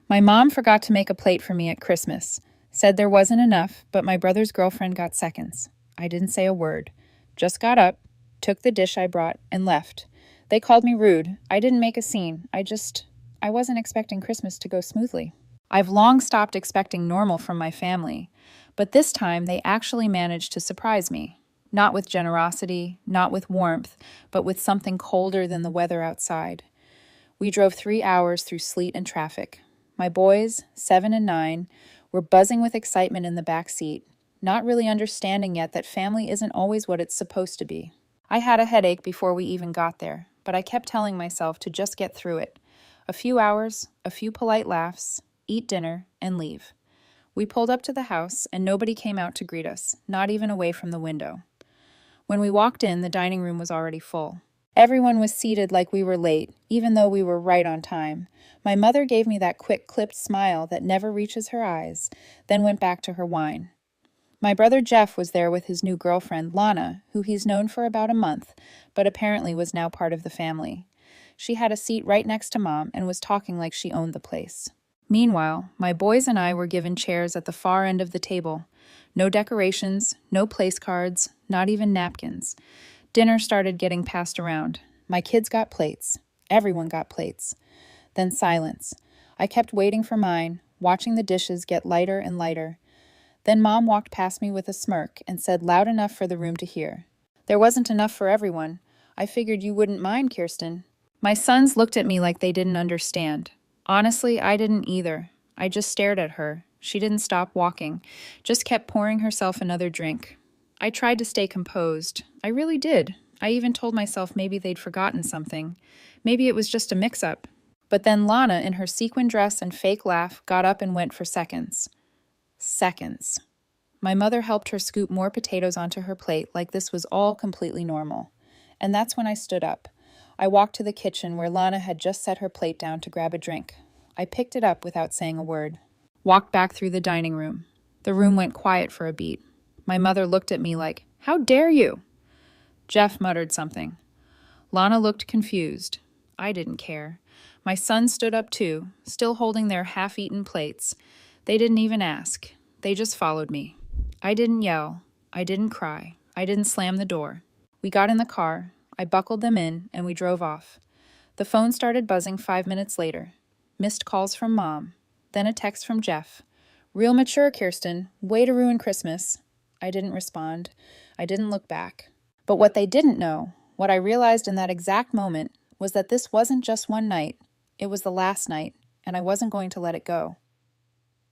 My mom forgot to make a plate for me at Christmas. Said there wasn't enough, but my brother's girlfriend got seconds. I didn't say a word. Just got up, took the dish I brought, and left. They called me rude. I didn't make a scene. I wasn't expecting Christmas to go smoothly. I've long stopped expecting normal from my family, but this time they actually managed to surprise me. Not with generosity, not with warmth, but with something colder than the weather outside. We drove 3 hours through sleet and traffic. My boys, 7 and 9, were buzzing with excitement in the back seat, not really understanding yet that family isn't always what it's supposed to be. I had a headache before we even got there, but I kept telling myself to just get through it. A few hours, a few polite laughs, eat dinner, and leave. We pulled up to the house, and nobody came out to greet us, not even away from the window. When we walked in, the dining room was already full. Everyone was seated like we were late, even though we were right on time. My mother gave me that quick, clipped smile that never reaches her eyes, then went back to her wine. My brother Jeff was there with his new girlfriend, Lana, who he's known for about a month, but apparently was now part of the family. She had a seat right next to Mom and was talking like she owned the place. Meanwhile, my boys and I were given chairs at the far end of the table. No decorations, no place cards, not even napkins. Dinner started getting passed around. My kids got plates. Everyone got plates. Then silence. I kept waiting for mine, watching the dishes get lighter and lighter. Then Mom walked past me with a smirk and said loud enough for the room to hear, "There wasn't enough for everyone. I figured you wouldn't mind, Kirsten." My sons looked at me like they didn't understand. Honestly, I didn't either. I just stared at her. She didn't stop walking, just kept pouring herself another drink. I tried to stay composed. I really did. I even told myself maybe they'd forgotten something. Maybe it was just a mix-up. But then Lana, in her sequin dress and fake laugh, got up and went for seconds. Seconds. My mother helped her scoop more potatoes onto her plate like this was all completely normal. And that's when I stood up. I walked to the kitchen where Lana had just set her plate down to grab a drink. I picked it up without saying a word. Walked back through the dining room. The room went quiet for a beat. My mother looked at me like, "How dare you?" Jeff muttered something. Lana looked confused. I didn't care. My sons stood up too, still holding their half-eaten plates. They didn't even ask. They just followed me. I didn't yell. I didn't cry. I didn't slam the door. We got in the car. I buckled them in, and we drove off. The phone started buzzing 5 minutes later. Missed calls from Mom. Then a text from Jeff. "Real mature, Kirsten. Way to ruin Christmas." I didn't respond. I didn't look back. But what they didn't know, what I realized in that exact moment, was that this wasn't just one night. It was the last night, and I wasn't going to let it go.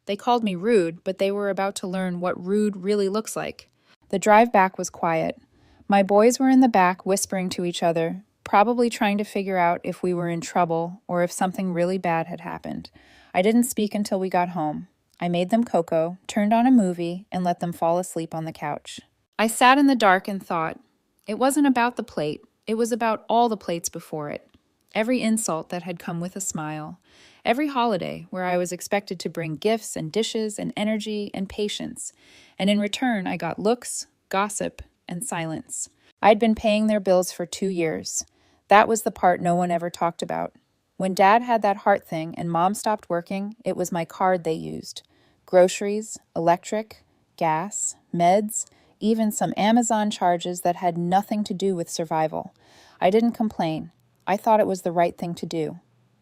They called me rude, but they were about to learn what rude really looks like. The drive back was quiet. My boys were in the back whispering to each other, probably trying to figure out if we were in trouble or if something really bad had happened. I didn't speak until we got home. I made them cocoa, turned on a movie, and let them fall asleep on the couch. I sat in the dark and thought. It wasn't about the plate. It was about all the plates before it. Every insult that had come with a smile. Every holiday where I was expected to bring gifts and dishes and energy and patience. And in return, I got looks, gossip, and silence. I'd been paying their bills for 2 years. That was the part no one ever talked about. When Dad had that heart thing and Mom stopped working, it was my card they used. Groceries, electric, gas, meds, even some Amazon charges that had nothing to do with survival. I didn't complain. I thought it was the right thing to do.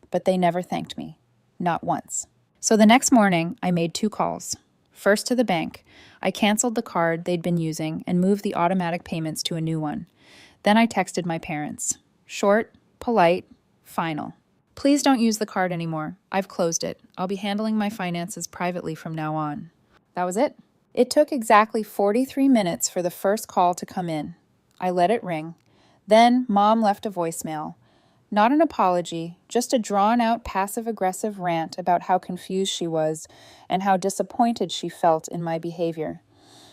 But they never thanked me. Not once. So the next morning, I made 2 calls. First to the bank. I canceled the card they'd been using and moved the automatic payments to a new one. Then I texted my parents. Short, polite, final. "Please don't use the card anymore. I've closed it. I'll be handling my finances privately from now on." That was it. It took exactly 43 minutes for the first call to come in. I let it ring. Then Mom left a voicemail. Not an apology, just a drawn-out passive-aggressive rant about how confused she was and how disappointed she felt in my behavior.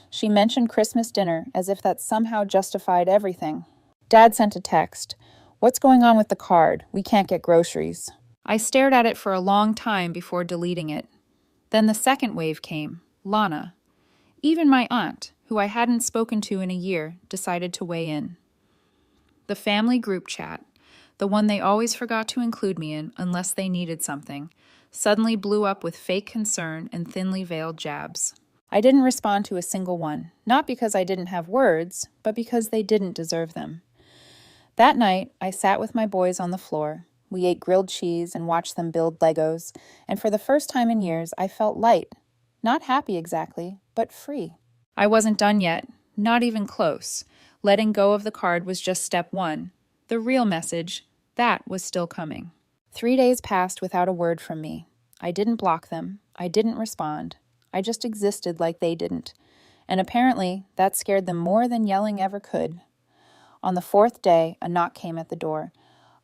She mentioned Christmas dinner as if that somehow justified everything. Dad sent a text. "What's going on with the card? We can't get groceries." I stared at it for a long time before deleting it. Then the second wave came. Lana. Even my aunt, who I hadn't spoken to in a year, decided to weigh in. The family group chat, the one they always forgot to include me in unless they needed something, suddenly blew up with fake concern and thinly veiled jabs. I didn't respond to a single one, not because I didn't have words, but because they didn't deserve them. That night, I sat with my boys on the floor. We ate grilled cheese and watched them build Legos, and for the first time in years, I felt light. Not happy exactly, but free. I wasn't done yet, not even close. Letting go of the card was just step one. The real message, that was still coming. 3 days passed without a word from me. I didn't block them. I didn't respond. I just existed like they didn't. And apparently, that scared them more than yelling ever could. On the 4th day, a knock came at the door.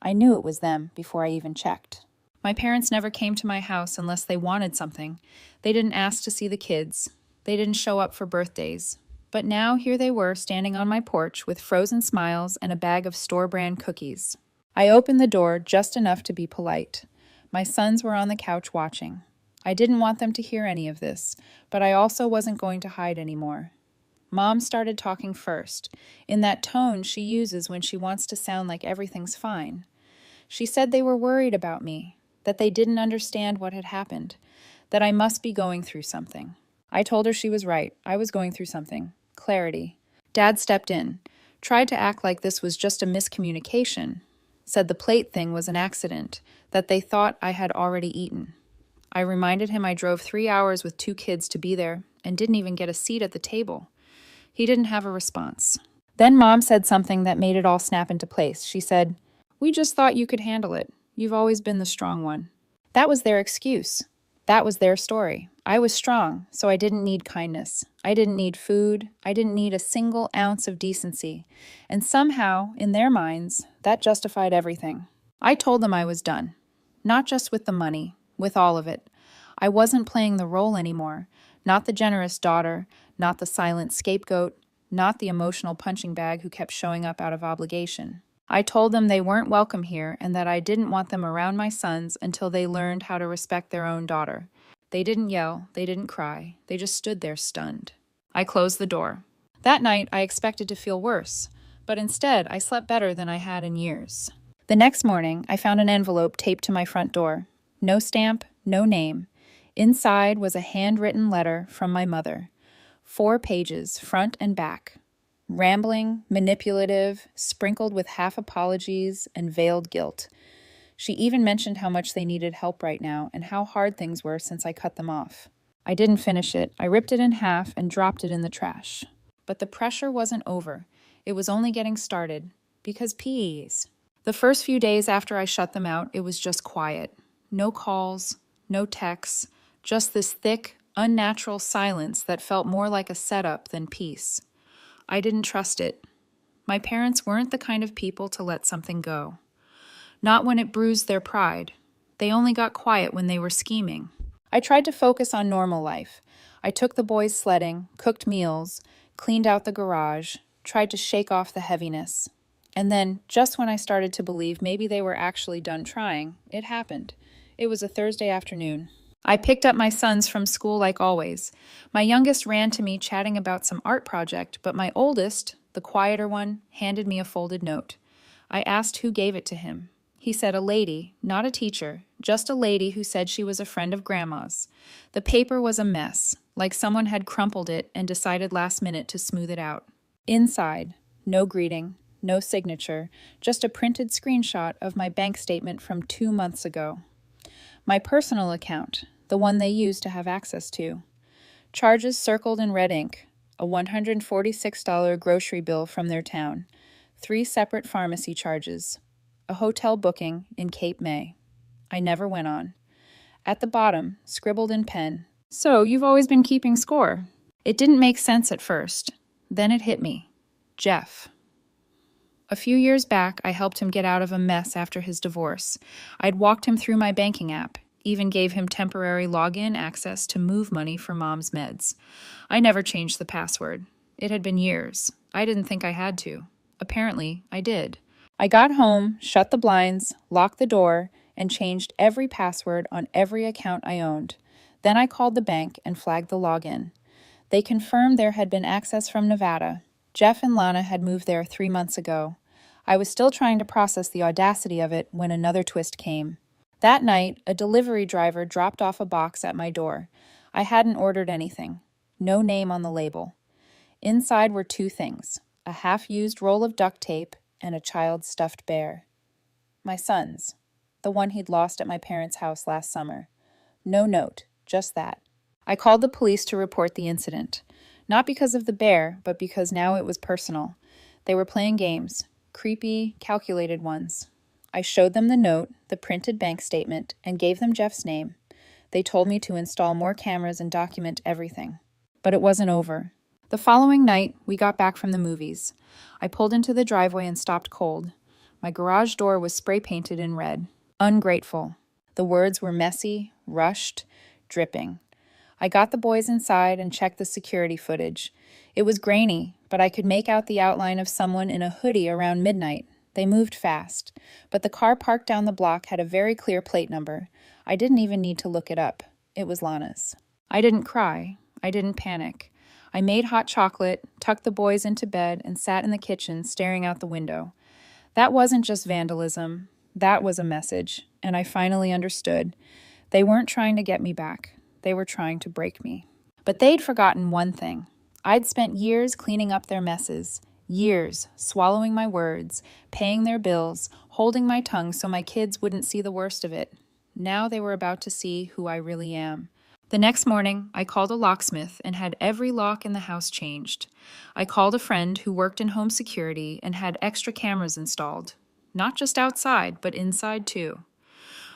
I knew it was them before I even checked. My parents never came to my house unless they wanted something. They didn't ask to see the kids. They didn't show up for birthdays. But now here they were standing on my porch with frozen smiles and a bag of store-brand cookies. I opened the door just enough to be polite. My sons were on the couch watching. I didn't want them to hear any of this, but I also wasn't going to hide anymore. Mom started talking first, in that tone she uses when she wants to sound like everything's fine. She said they were worried about me, that they didn't understand what had happened, that I must be going through something. I told her she was right. I was going through something. Clarity. Dad stepped in, tried to act like this was just a miscommunication, said the plate thing was an accident, that they thought I had already eaten. I reminded him I drove 3 hours with 2 kids to be there and didn't even get a seat at the table. He didn't have a response. Then Mom said something that made it all snap into place. She said, "We just thought you could handle it. You've always been the strong one." That was their excuse. That was their story. I was strong, so I didn't need kindness. I didn't need food. I didn't need a single ounce of decency. And somehow, in their minds, that justified everything. I told them I was done. Not just with the money, with all of it. I wasn't playing the role anymore. Not the generous daughter, not the silent scapegoat, not the emotional punching bag who kept showing up out of obligation. I told them they weren't welcome here and that I didn't want them around my sons until they learned how to respect their own daughter. They didn't yell, they didn't cry, they just stood there stunned. I closed the door. That night I expected to feel worse, but instead I slept better than I had in years. The next morning I found an envelope taped to my front door. No stamp, no name. Inside was a handwritten letter from my mother. 4 pages, front and back. Rambling, manipulative, sprinkled with half apologies and veiled guilt. She even mentioned how much they needed help right now and how hard things were since I cut them off. I didn't finish it. I ripped it in half and dropped it in the trash. But the pressure wasn't over. It was only getting started. Because PEs. The first few days after I shut them out, it was just quiet. No calls, no texts, just this thick, unnatural silence that felt more like a setup than peace. I didn't trust it. My parents weren't the kind of people to let something go. Not when it bruised their pride. They only got quiet when they were scheming. I tried to focus on normal life. I took the boys sledding, cooked meals, cleaned out the garage, tried to shake off the heaviness. And then, just when I started to believe maybe they were actually done trying, it happened. It was a Thursday afternoon. I picked up my sons from school like always. My youngest ran to me chatting about some art project, but my oldest, the quieter one, handed me a folded note. I asked who gave it to him. He said a lady, not a teacher, just a lady who said she was a friend of Grandma's. The paper was a mess, like someone had crumpled it and decided last minute to smooth it out. Inside, no greeting, no signature, just a printed screenshot of my bank statement from 2 months ago. My personal account, the one they used to have access to. Charges circled in red ink, a $146 grocery bill from their town, 3 separate pharmacy charges, a hotel booking in Cape May. I never went on. At the bottom, scribbled in pen, "So you've always been keeping score." It didn't make sense at first. Then it hit me. Jeff. A few years back, I helped him get out of a mess after his divorce. I'd walked him through my banking app, even gave him temporary login access to move money for Mom's meds. I never changed the password. It had been years. I didn't think I had to. Apparently, I did. I got home, shut the blinds, locked the door, and changed every password on every account I owned. Then I called the bank and flagged the login. They confirmed there had been access from Nevada. Jeff and Lana had moved there 3 months ago. I was still trying to process the audacity of it when another twist came. That night, a delivery driver dropped off a box at my door. I hadn't ordered anything. No name on the label. Inside were two things: a half-used roll of duct tape and a child's stuffed bear. My son's, the one he'd lost at my parents' house last summer. No note, just that. I called the police to report the incident. Not because of the bear, but because now it was personal. They were playing games, creepy, calculated ones. I showed them the note, the printed bank statement, and gave them Jeff's name. They told me to install more cameras and document everything. But it wasn't over. The following night, we got back from the movies. I pulled into the driveway and stopped cold. My garage door was spray-painted in red. Ungrateful. The words were messy, rushed, dripping. I got the boys inside and checked the security footage. It was grainy, but I could make out the outline of someone in a hoodie around midnight. They moved fast, but the car parked down the block had a very clear plate number. I didn't even need to look it up. It was Lana's. I didn't cry. I didn't panic. I made hot chocolate, tucked the boys into bed, and sat in the kitchen staring out the window. That wasn't just vandalism. That was a message, and I finally understood. They weren't trying to get me back. They were trying to break me. But they'd forgotten one thing. I'd spent years cleaning up their messes, years swallowing my words, paying their bills, holding my tongue so my kids wouldn't see the worst of it. Now they were about to see who I really am. The next morning, I called a locksmith and had every lock in the house changed. I called a friend who worked in home security and had extra cameras installed. Not just outside, but inside too.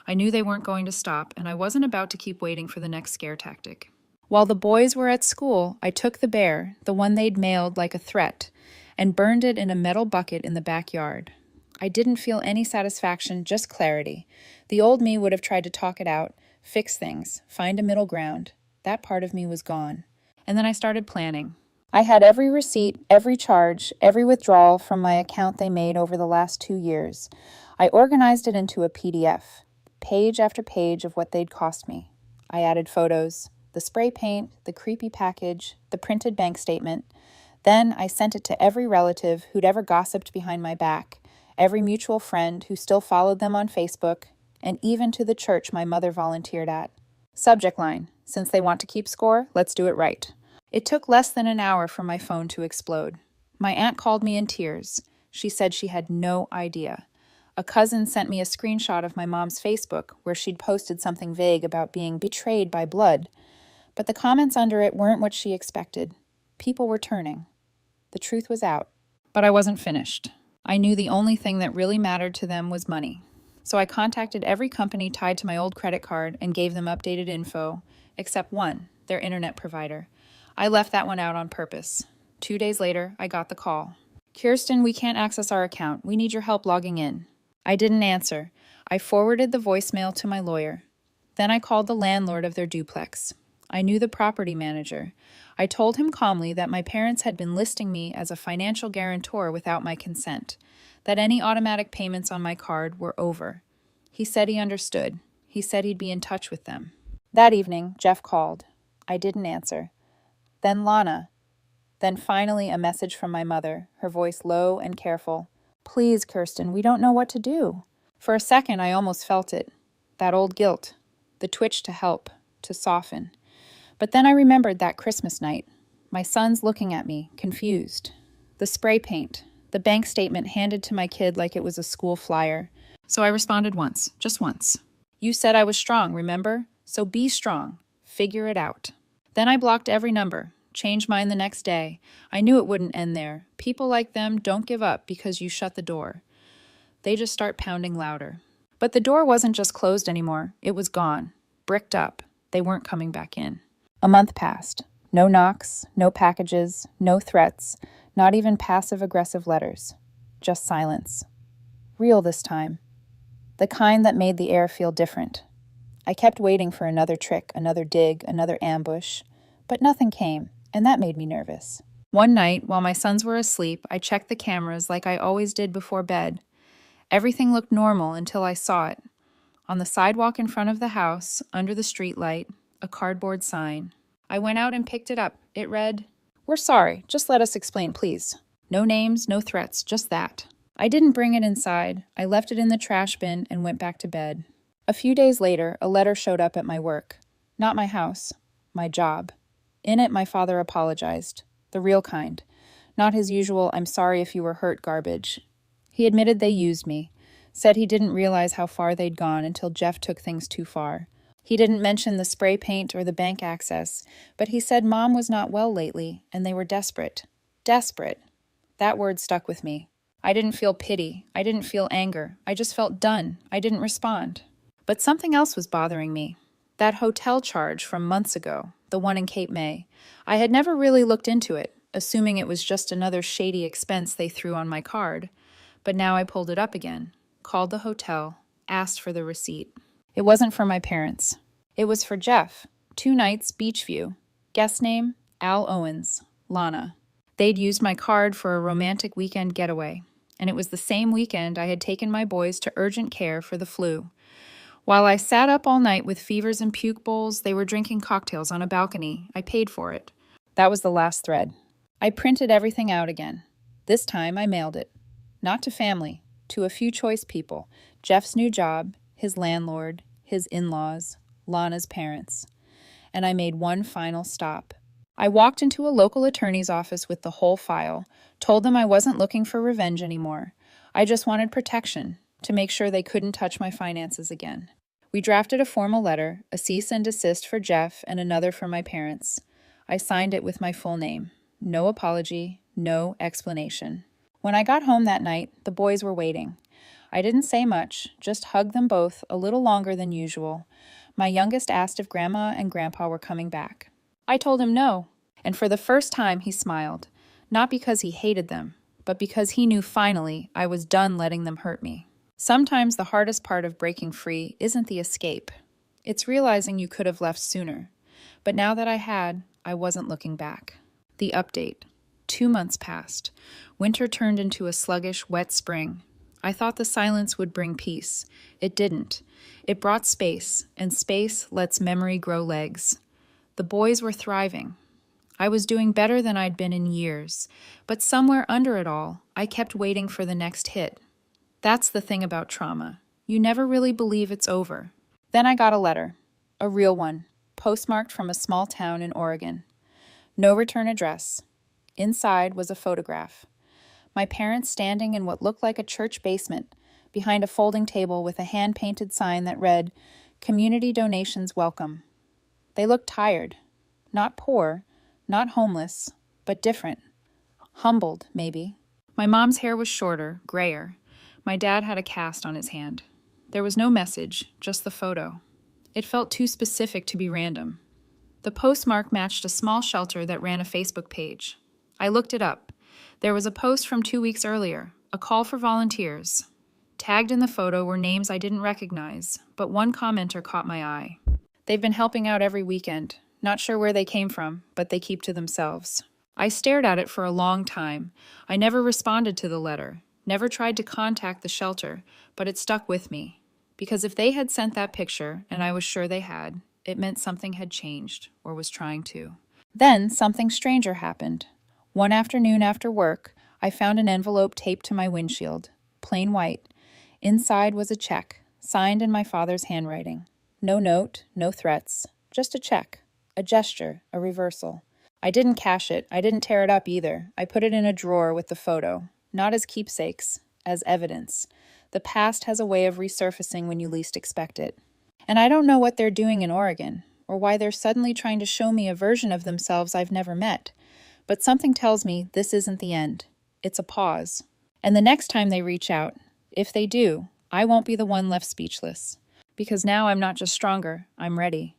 I knew they weren't going to stop, and I wasn't about to keep waiting for the next scare tactic. While the boys were at school, I took the bear, the one they'd mailed like a threat, and burned it in a metal bucket in the backyard. I didn't feel any satisfaction, just clarity. The old me would have tried to talk it out, fix things, find a middle ground. That part of me was gone. And then I started planning. I had every receipt, every charge, every withdrawal from my account they made over the last 2 years. I organized it into a PDF. Page after page of what they'd cost me. I added photos, the spray paint, the creepy package, the printed bank statement. Then I sent it to every relative who'd ever gossiped behind my back, every mutual friend who still followed them on Facebook, and even to the church my mother volunteered at. Subject line: since they want to keep score, let's do it right. It took less than an hour for my phone to explode. My aunt called me in tears. She said she had no idea. A cousin sent me a screenshot of my mom's Facebook where she'd posted something vague about being betrayed by blood. But the comments under it weren't what she expected. People were turning. The truth was out. But I wasn't finished. I knew the only thing that really mattered to them was money. So I contacted every company tied to my old credit card and gave them updated info, except one, their internet provider. I left that one out on purpose. 2 days later, I got the call. "Kirsten, we can't access our account. We need your help logging in." I didn't answer. I forwarded the voicemail to my lawyer. Then I called the landlord of their duplex. I knew the property manager. I told him calmly that my parents had been listing me as a financial guarantor without my consent, that any automatic payments on my card were over. He said he understood. He said he'd be in touch with them. That evening, Jeff called. I didn't answer. Then Lana. Then finally a message from my mother, her voice low and careful. "Please, Kirsten, we don't know what to do." For a second, I almost felt it. That old guilt. The twitch to help, to soften. But then I remembered that Christmas night. My sons looking at me, confused. The spray paint. The bank statement handed to my kid like it was a school flyer. So I responded once, just once. "You said I was strong, remember? So be strong. Figure it out." Then I blocked every number. Changed mine the next day. I knew it wouldn't end there. People like them don't give up because you shut the door. They just start pounding louder. But the door wasn't just closed anymore. It was gone. Bricked up. They weren't coming back in. A month passed. No knocks, no packages, no threats, not even passive-aggressive letters. Just silence. Real this time. The kind that made the air feel different. I kept waiting for another trick, another dig, another ambush. But nothing came. And that made me nervous. One night, while my sons were asleep, I checked the cameras like I always did before bed. Everything looked normal until I saw it. On the sidewalk in front of the house, under the streetlight, a cardboard sign. I went out and picked it up. It read, "We're sorry. Just let us explain, please." No names, no threats, just that. I didn't bring it inside. I left it in the trash bin and went back to bed. A few days later, a letter showed up at my work. Not my house, my job. In it, my father apologized. The real kind. Not his usual, "I'm sorry if you were hurt" garbage. He admitted they used me. Said he didn't realize how far they'd gone until Jeff took things too far. He didn't mention the spray paint or the bank access, but he said Mom was not well lately, and they were desperate. Desperate. That word stuck with me. I didn't feel pity. I didn't feel anger. I just felt done. I didn't respond. But something else was bothering me. That hotel charge from months ago, the one in Cape May. I had never really looked into it, assuming it was just another shady expense they threw on my card. But now I pulled it up again, called the hotel, asked for the receipt. It wasn't for my parents. It was for Jeff. 2 nights, Beachview. Guest name, Al Owens, Lana. They'd used my card for a romantic weekend getaway, and it was the same weekend I had taken my boys to urgent care for the flu. While I sat up all night with fevers and puke bowls, they were drinking cocktails on a balcony. I paid for it. That was the last thread. I printed everything out again. This time I mailed it. Not to family, to a few choice people. Jeff's new job, his landlord, his in-laws, Lana's parents. And I made one final stop. I walked into a local attorney's office with the whole file, told them I wasn't looking for revenge anymore. I just wanted protection, to make sure they couldn't touch my finances again. We drafted a formal letter, a cease and desist for Jeff and another for my parents. I signed it with my full name. No apology, no explanation. When I got home that night, the boys were waiting. I didn't say much, just hugged them both a little longer than usual. My youngest asked if Grandma and Grandpa were coming back. I told him no, and for the first time he smiled, not because he hated them, but because he knew finally I was done letting them hurt me. Sometimes the hardest part of breaking free isn't the escape. It's realizing you could have left sooner. But now that I had, I wasn't looking back. The update. 2 months passed. Winter turned into a sluggish, wet spring. I thought the silence would bring peace. It didn't. It brought space, and space lets memory grow legs. The boys were thriving. I was doing better than I'd been in years, but somewhere under it all, I kept waiting for the next hit. That's the thing about trauma. You never really believe it's over. Then I got a letter, a real one, postmarked from a small town in Oregon. No return address. Inside was a photograph. My parents standing in what looked like a church basement, behind a folding table with a hand-painted sign that read, "Community donations welcome." They looked tired. Not poor, not homeless, but different. Humbled, maybe. My mom's hair was shorter, grayer. My dad had a cast on his hand. There was no message, just the photo. It felt too specific to be random. The postmark matched a small shelter that ran a Facebook page. I looked it up. There was a post from 2 weeks earlier, a call for volunteers. Tagged in the photo were names I didn't recognize, but one commenter caught my eye. They've been helping out every weekend. Not sure where they came from, but they keep to themselves. I stared at it for a long time. I never responded to the letter, never tried to contact the shelter, but it stuck with me. Because if they had sent that picture, and I was sure they had, it meant something had changed, or was trying to. Then something stranger happened. One afternoon after work, I found an envelope taped to my windshield, plain white. Inside was a check, signed in my father's handwriting. No note, no threats, just a check, a gesture, a reversal. I didn't cash it. I didn't tear it up either. I put it in a drawer with the photo, not as keepsakes, as evidence. The past has a way of resurfacing when you least expect it. And I don't know what they're doing in Oregon, or why they're suddenly trying to show me a version of themselves I've never met. But something tells me this isn't the end. It's a pause. And the next time they reach out, if they do, I won't be the one left speechless. Because now I'm not just stronger, I'm ready.